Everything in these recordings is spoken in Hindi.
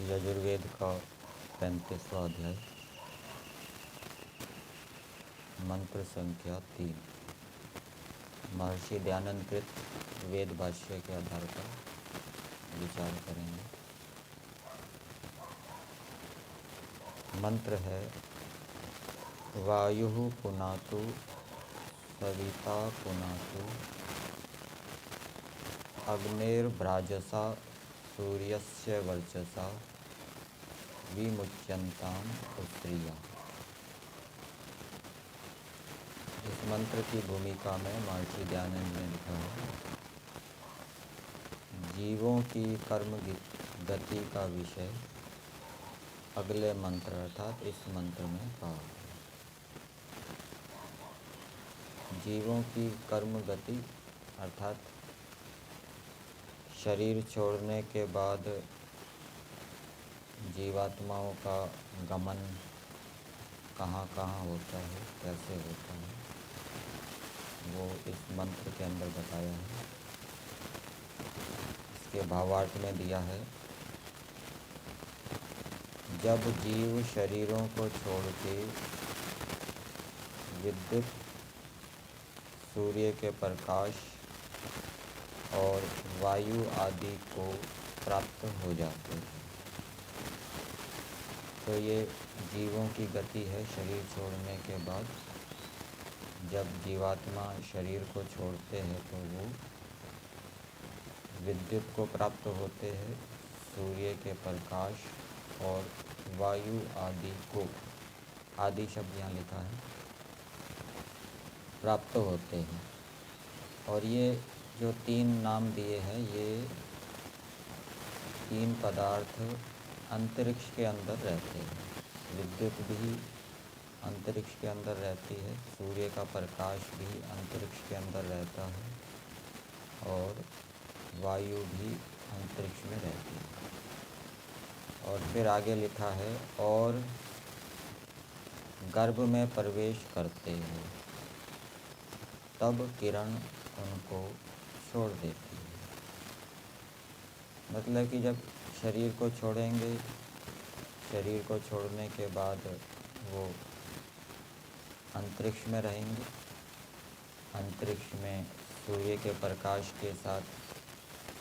यजुर्वेद का 35वां अध्याय, मंत्र संख्या 3। महर्षि दयानंद कृत वेद भाष्य के आधार पर विचार करेंगे। मंत्र है वायुः पुनातु सविता पुनातु अग्निर्भ्राजसा सूर्यस्य वर्चसा विमुच्यन्ताम् उत्स्रियाः। इस मंत्र की भूमिका में महर्षि दयानंद ने लिखा है, जीवों की कर्म गति का विषय अगले मंत्र अर्थात इस मंत्र में कहा। जीवों की कर्म गति अर्थात शरीर छोड़ने के बाद जीवात्माओं का गमन कहाँ कहाँ होता है, कैसे होता है, वो इस मंत्र के अंदर बताया है। इसके भावार्थ में दिया है, जब जीव शरीरों को छोड़ के विद्युत, सूर्य के प्रकाश और वायु आदि को प्राप्त हो जाते हैं, तो ये जीवों की गति है। शरीर छोड़ने के बाद जब जीवात्मा शरीर को छोड़ते हैं तो वो विद्युत को प्राप्त होते हैं, सूर्य के प्रकाश और वायु आदि को, आदि शब्द यहाँ लिखा है, प्राप्त होते हैं। और ये जो 3 नाम दिए हैं, ये 3 पदार्थ अंतरिक्ष के अंदर रहते हैं। विद्युत भी अंतरिक्ष के अंदर रहती है, सूर्य का प्रकाश भी अंतरिक्ष के अंदर रहता है और वायु भी अंतरिक्ष में रहती है। और फिर आगे लिखा है, और गर्भ में प्रवेश करते हैं तब किरण उनको छोड़ देती है। मतलब कि जब शरीर को छोड़ेंगे, शरीर को छोड़ने के बाद वो अंतरिक्ष में रहेंगे। अंतरिक्ष में सूर्य के प्रकाश के साथ,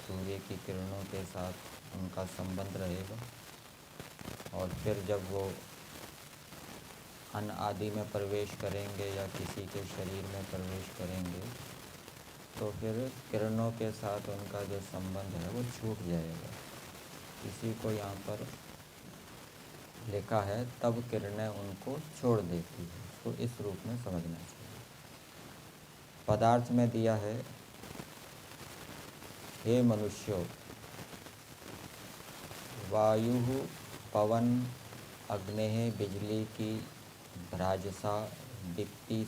सूर्य की किरणों के साथ उनका संबंध रहेगा। और फिर जब वो अन्न आदि में प्रवेश करेंगे या किसी के शरीर में प्रवेश करेंगे, तो फिर किरणों के साथ उनका जो संबंध है वो छूट जाएगा। इसी को यहाँ पर लिखा है, तब किरणें उनको छोड़ देती है। तो इस रूप में समझना चाहिए। पदार्थ में दिया है, हे मनुष्यों, वायु पवन अग्नि बिजली की भ्राजसा दीप्ति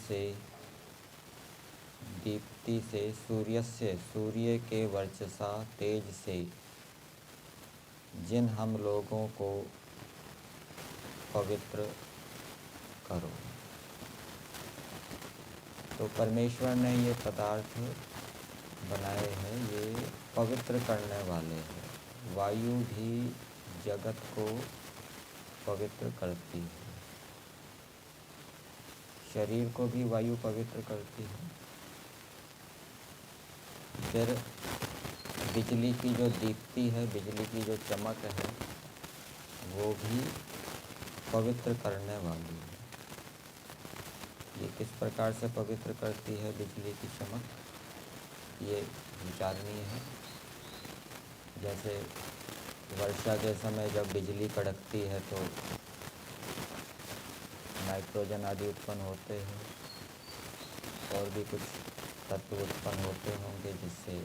से सूर्य के वर्चसा तेज से जिन हम लोगों को पवित्र करो। तो परमेश्वर ने ये पदार्थ बनाए हैं, ये पवित्र करने वाले हैं। वायु भी जगत को पवित्र करती है, शरीर को भी वायु पवित्र करती है। फिर बिजली की जो दीप्ति है, बिजली की जो चमक है, वो भी पवित्र करने वाली है। ये किस प्रकार से पवित्र करती है बिजली की चमक, ये विचारणीय है। जैसे वर्षा के समय जब बिजली कड़कती है तो नाइट्रोजन आदि उत्पन्न होते हैं और भी कुछ तत्व उत्पन्न होते होंगे, जिससे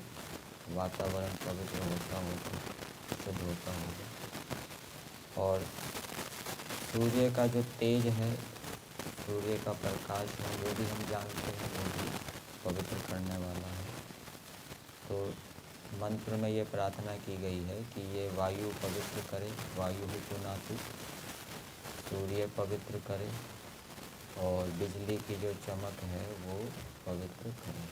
वातावरण पवित्र होता होगा, शुद्ध होता होगा। और सूर्य का जो तेज है, सूर्य का प्रकाश है, वो भी हम जानते हैं, वो भी पवित्र करने वाला है। तो मंत्र में ये प्रार्थना की गई है कि ये वायु पवित्र करे, वायु ही पुनातु, सूर्य पवित्र करे, और बिजली की जो चमक है वो पवित्र करे।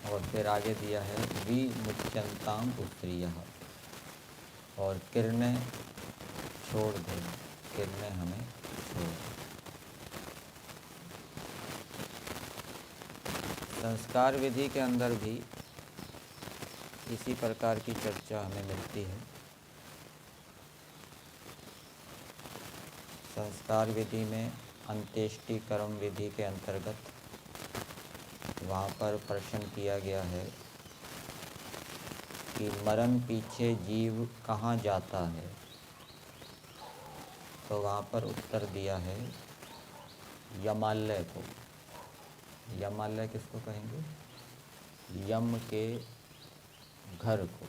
और फिर आगे दिया है, विमुच्यन्ताम् उत्स्रियाः, और किरणें छोड़ दें, किरणें हमें छोड़ दें। संस्कार विधि के अंदर भी इसी प्रकार की चर्चा हमें मिलती है। संस्कार विधि में अंत्येष्टि कर्म विधि के अंतर्गत वहाँ पर प्रश्न किया गया है कि मरण पीछे जीव कहाँ जाता है, तो वहाँ पर उत्तर दिया है यमालय को। यमालय किसको कहेंगे? यम के घर को।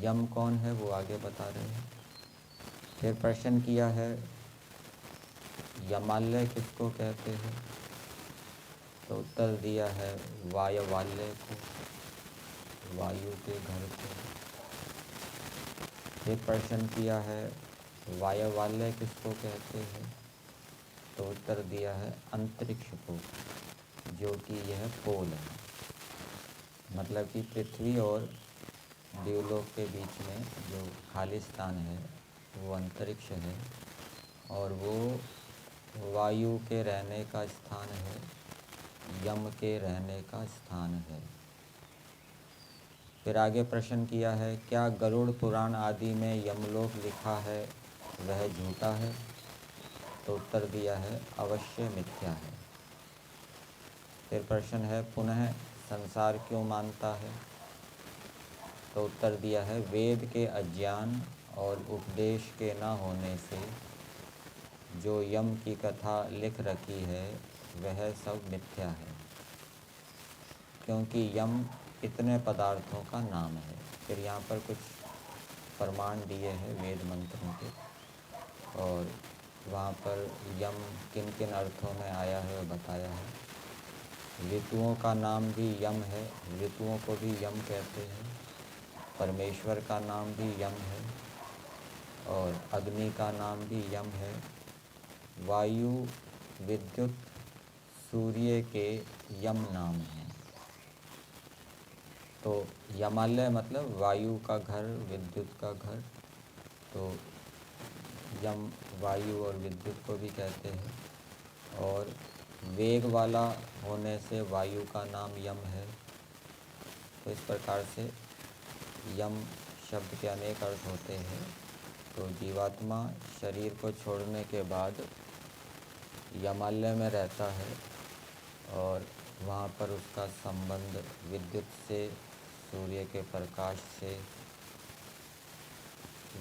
यम कौन है वो आगे बता रहे हैं। फिर प्रश्न किया है यमालय किसको कहते हैं, तो उत्तर दिया है वायवालय को, वायु के घर को। फिर प्रश्न किया है वायवालय किसको कहते हैं, तो उत्तर दिया है अंतरिक्ष को, जो कि यह पोल है। मतलब कि पृथ्वी और देवलोक के बीच में जो खाली स्थान है वो अंतरिक्ष है, और वो वायु के रहने का स्थान है, यम के रहने का स्थान है। फिर आगे प्रश्न किया है क्या गरुड़ पुराण आदि में यमलोक लिखा है वह झूठा है, तो उत्तर दिया है अवश्य मिथ्या है। फिर प्रश्न है पुनः संसार क्यों मानता है, तो उत्तर दिया है वेद के अज्ञान और उपदेश के न होने से जो यम की कथा लिख रखी है वह सब मिथ्या है, क्योंकि यम इतने पदार्थों का नाम है। फिर यहाँ पर कुछ प्रमाण दिए हैं वेद मंत्रों के, और वहाँ पर यम किन किन अर्थों में आया है वो बताया है। ऋतुओं का नाम भी यम है, ऋतुओं को भी यम कहते हैं। परमेश्वर का नाम भी यम है, और अग्नि का नाम भी यम है। वायु, विद्युत, सूर्य के यम नाम हैं। तो यमालय मतलब वायु का घर, विद्युत का घर। तो यम वायु और विद्युत को भी कहते हैं, और वेग वाला होने से वायु का नाम यम है। तो इस प्रकार से यम शब्द के अनेक अर्थ होते हैं। तो जीवात्मा शरीर को छोड़ने के बाद यमालय में रहता है, और वहाँ पर उसका संबंध विद्युत से, सूर्य के प्रकाश से,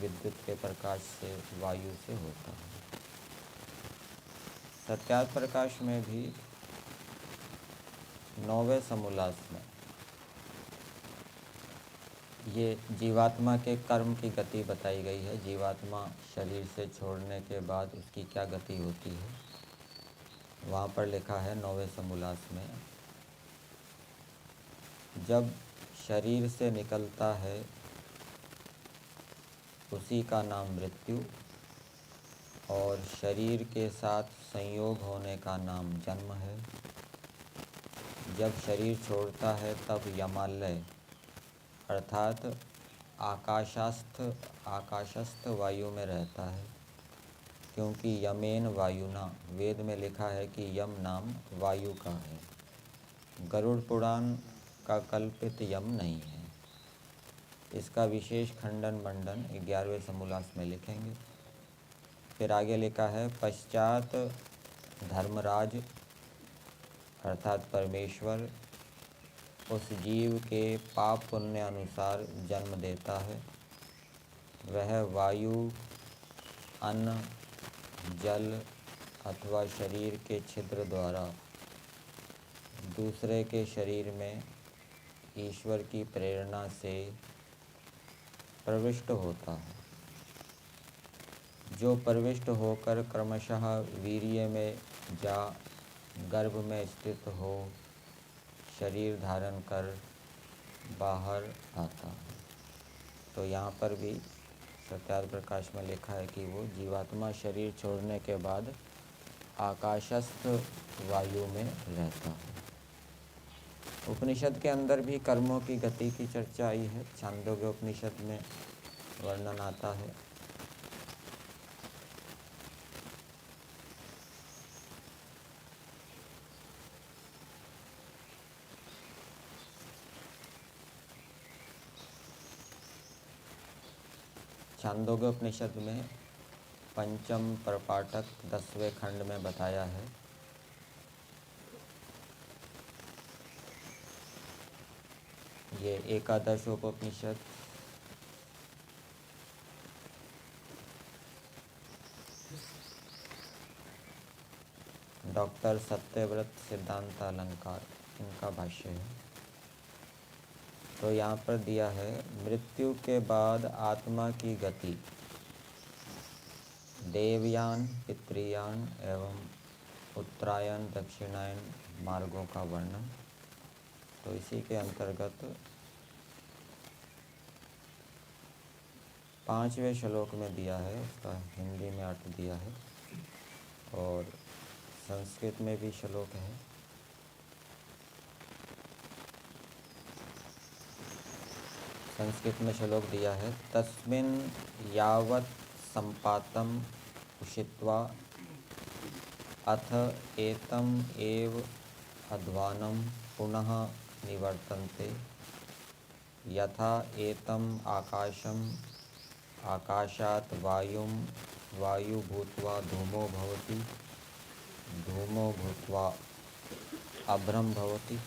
विद्युत के प्रकाश से, वायु से होता है। सत्यार्थ प्रकाश में भी 9वें समोल्लास में ये जीवात्मा के कर्म की गति बताई गई है। जीवात्मा शरीर से छोड़ने के बाद उसकी क्या गति होती है, वहाँ पर लिखा है 9वें समोल्लास में, जब शरीर से निकलता है उसी का नाम मृत्यु, और शरीर के साथ संयोग होने का नाम जन्म है। जब शरीर छोड़ता है तब यमालय अर्थात आकाशस्थ वायु में रहता है, क्योंकि यमेन वायुना, वेद में लिखा है कि यम नाम वायु का है। गरुड़ पुराण का कल्पित यम नहीं है। इसका विशेष खंडन मंडन 11वें समोल्लास में लिखेंगे। फिर आगे लिखा है पश्चात धर्मराज अर्थात परमेश्वर उस जीव के पाप पुण्य अनुसार जन्म देता है। वह वायु, अन्न, जल अथवा शरीर के छिद्र द्वारा दूसरे के शरीर में ईश्वर की प्रेरणा से प्रविष्ट होता है, जो प्रविष्ट होकर क्रमशः वीर्य में जा गर्भ में स्थित हो शरीर धारण कर बाहर आता है। तो यहाँ पर भी सत्यार्थ प्रकाश में लिखा है कि वो जीवात्मा शरीर छोड़ने के बाद आकाशस्थ वायु में रहता है। उपनिषद के अंदर भी कर्मों की गति की चर्चा आई है। छांदोग्य उपनिषद में वर्णन आता है। छांदोग्य उपनिषद में पंचम प्रपाठक 10वें खंड में बताया है। ये एकादश उपनिषद डॉक्टर सत्यव्रत सिद्धांत अलंकार इनका भाष्य है। तो यहाँ पर दिया है, मृत्यु के बाद आत्मा की गति, देवयान, पितृयान एवं उत्तरायण दक्षिणायन मार्गों का वर्णन। तो इसी के अंतर्गत 5वें श्लोक में दिया है, उसका हिंदी में अर्थ दिया है और संस्कृत में भी श्लोक है। संस्कृत में श्लोक दिया है, तस्मिन् यावत् संपातम उषित्वा अथ एतम एव अध्वानं पुनः निवर्तन्ते यथा एतम आकाशम आकाशात् वायु भूत्वा धूमो भवति, धूमो भूत्वा अभ्रम भवति,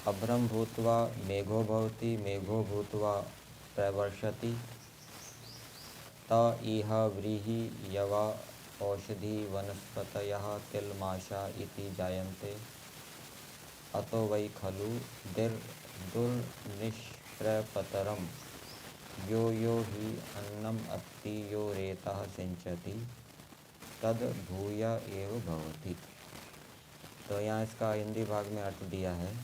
अभ्रम भूत्वा मेघो भवति, मेघो भूत्वा प्रवर्षति, त इह व्रीहि यवा औषधि वनस्पतयः तिलमाशा इति जायन्ते, अतो वै खलु दुर्निष्प्रपतरं यो यो हि अन्नम अस्ति यो रेतः सिंचति तद भूय एव भवति। तो यहाँ इसका हिंदी भाग में अर्थ दिया है,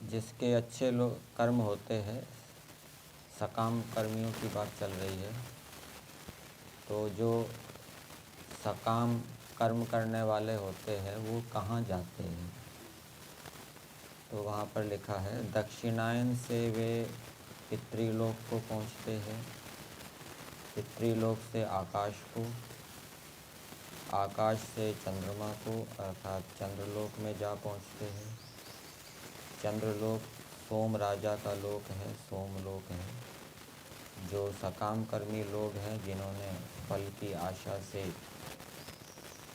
जिसके अच्छे लोग कर्म होते हैं, सकाम कर्मियों की बात चल रही है। तो जो सकाम कर्म करने वाले होते हैं वो कहाँ जाते हैं? तो वहाँ पर लिखा है, दक्षिणायन से वे पितृलोक को पहुँचते हैं, पितृलोक से आकाश को, आकाश से चंद्रमा को अर्थात चंद्रलोक में जा पहुँचते हैं। चंद्रलोक सोम राजा का लोक है, सोमलोक है। जो सकाम कर्मी लोग हैं, जिन्होंने फल की आशा से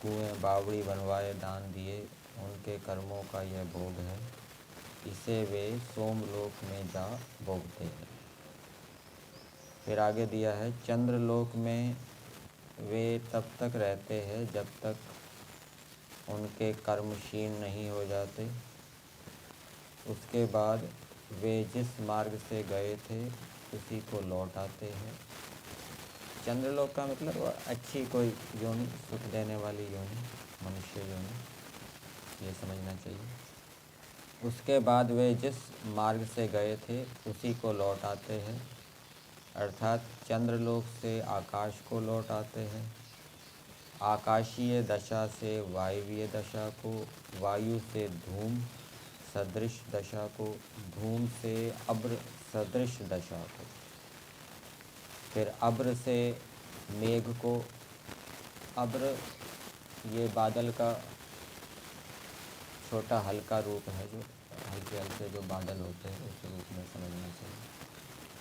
कुएं बावड़ी बनवाए, दान दिए, उनके कर्मों का यह भोग है, इसे वे सोमलोक में जा भोगते हैं। फिर आगे दिया है, चंद्रलोक में वे तब तक रहते हैं जब तक उनके कर्म क्षीण नहीं हो जाते। उसके बाद वे जिस मार्ग से गए थे उसी को लौट आते हैं। चंद्रलोक का मतलब वो अच्छी कोई योनि, सुख देने वाली योनि, मनुष्य योनि, ये समझना चाहिए। उसके बाद वे जिस मार्ग से गए थे उसी को लौट आते हैं, अर्थात चंद्रलोक से आकाश को लौट आते हैं, आकाशीय दशा से वायवीय दशा को, वायु से धूम सदृश दशा को, धूम से अब्र सदृश दशा को, फिर अब्र से मेघ को। अब्र ये बादल का छोटा हल्का रूप है, जो हल्के हल्के जो बादल होते हैं उस रूप में समझना चाहिए।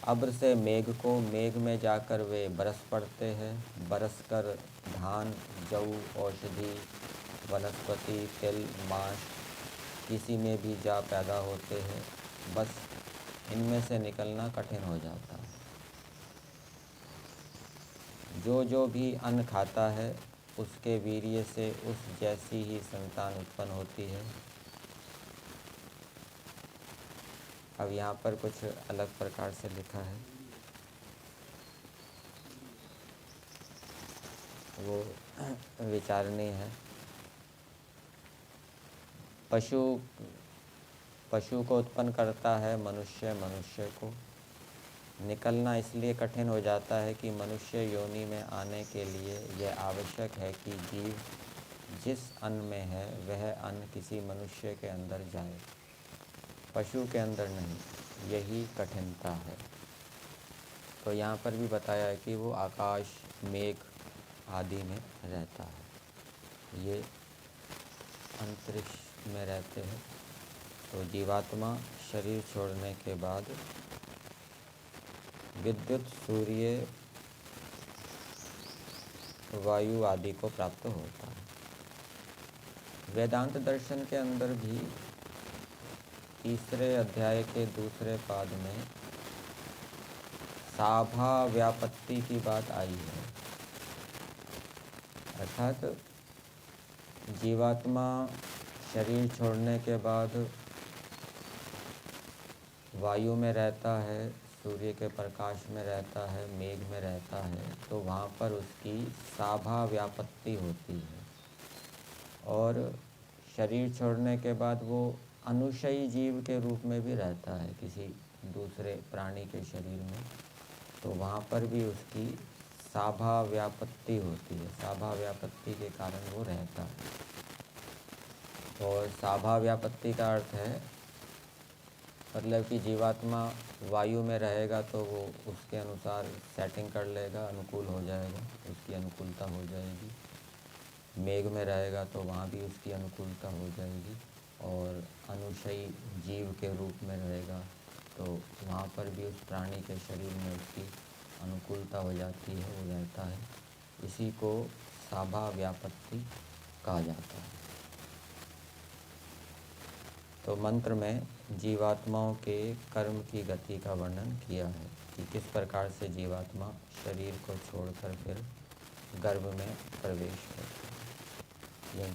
अब्र से मेघ को, मेघ में जाकर वे बरस पड़ते हैं, बरस कर धान, जौ, औषधि, वनस्पति, तिल, मांस किसी में भी जा पैदा होते हैं। बस इनमें से निकलना कठिन हो जाता है। जो भी अन्न खाता है उसके वीर्य से उस जैसी ही संतान उत्पन्न होती है। अब यहाँ पर कुछ अलग प्रकार से लिखा है, वो विचारणीय है। पशु को उत्पन्न करता है मनुष्य, मनुष्य को। निकलना इसलिए कठिन हो जाता है कि मनुष्य योनि में आने के लिए यह आवश्यक है कि जीव जिस अन्न में है वह अन्न किसी मनुष्य के अंदर जाए, पशु के अंदर नहीं, यही कठिनता है। तो यहाँ पर भी बताया है कि वो आकाश, मेघ आदि में रहता है, ये अंतरिक्ष में रहते हैं। तो जीवात्मा शरीर छोड़ने के बाद विद्युत, सूर्य, वायु आदि को प्राप्त होता है। वेदांत दर्शन के अंदर भी तीसरे अध्याय के दूसरे पाद में साभा व्यापत्ति की बात आई है, अर्थात जीवात्मा शरीर छोड़ने के बाद वायु में रहता है, सूर्य के प्रकाश में रहता है, मेघ में रहता है, तो वहाँ पर उसकी साभा व्यापत्ति होती है। और शरीर छोड़ने के बाद वो अनुशयी जीव के रूप में भी रहता है किसी दूसरे प्राणी के शरीर में, तो वहाँ पर भी उसकी साभा व्यापत्ति होती है। साभा व्यापत्ति के कारण वो रहता है। और साभा व्यापत्ति का अर्थ है मतलब कि जीवात्मा वायु में रहेगा तो वो उसके अनुसार सेटिंग कर लेगा, अनुकूल हो जाएगा, उसकी अनुकूलता हो जाएगी। मेघ में रहेगा तो वहाँ भी उसकी अनुकूलता हो जाएगी। और अनुशयी जीव के रूप में रहेगा तो वहाँ पर भी उस प्राणी के शरीर में उसकी अनुकूलता हो जाती है, वो रहता है। इसी को साभा व्यापत्ति कहा जाता है। तो मंत्र में जीवात्माओं के कर्म की गति का वर्णन किया है कि किस प्रकार से जीवात्मा शरीर को छोड़कर फिर गर्भ में प्रवेश करता है। यही